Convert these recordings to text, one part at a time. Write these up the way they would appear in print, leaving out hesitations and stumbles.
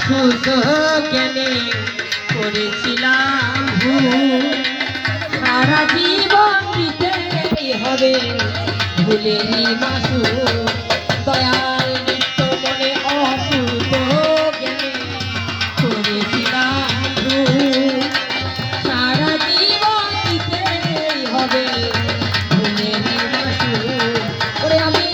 অসুস্থ জ্ঞানে করেছিলাম সারা জীবন দিতে হবে ভুলেনি মাসু দয়াল নিত্য মনে অসুস্থ জ্ঞানে করেছিলাম সারা জীবন দিতে হবে ভুলেনি মাসু ওরে আমি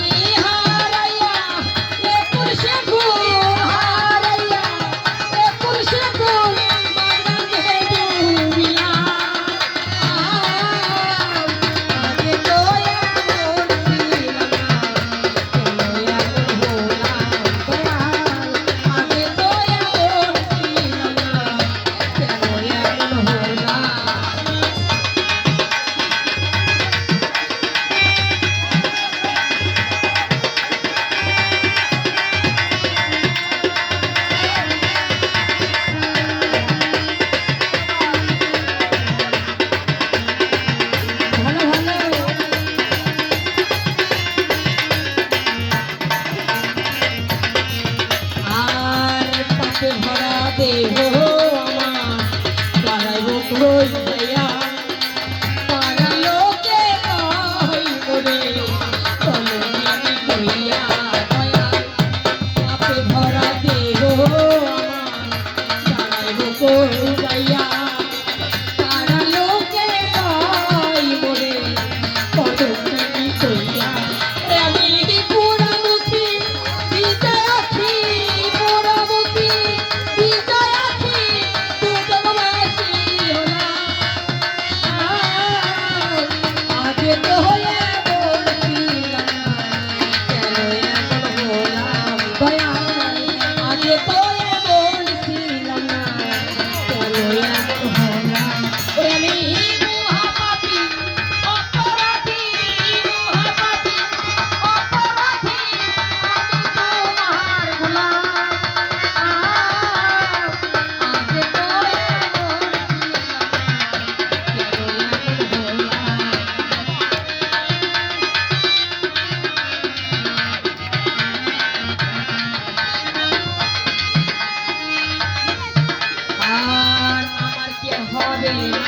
ভরা দেহ আমার পাড়াইব কইয়া পাড়া লোকে কই করে তলনি কইয়া দয়া পাপে ভরা দেহ আমার পাড়াইব কইয়া পাড়া লোকে কই করে তলনি কইয়া আমি কি পুরামুখী বিজয় আছি পুরামুখী হবে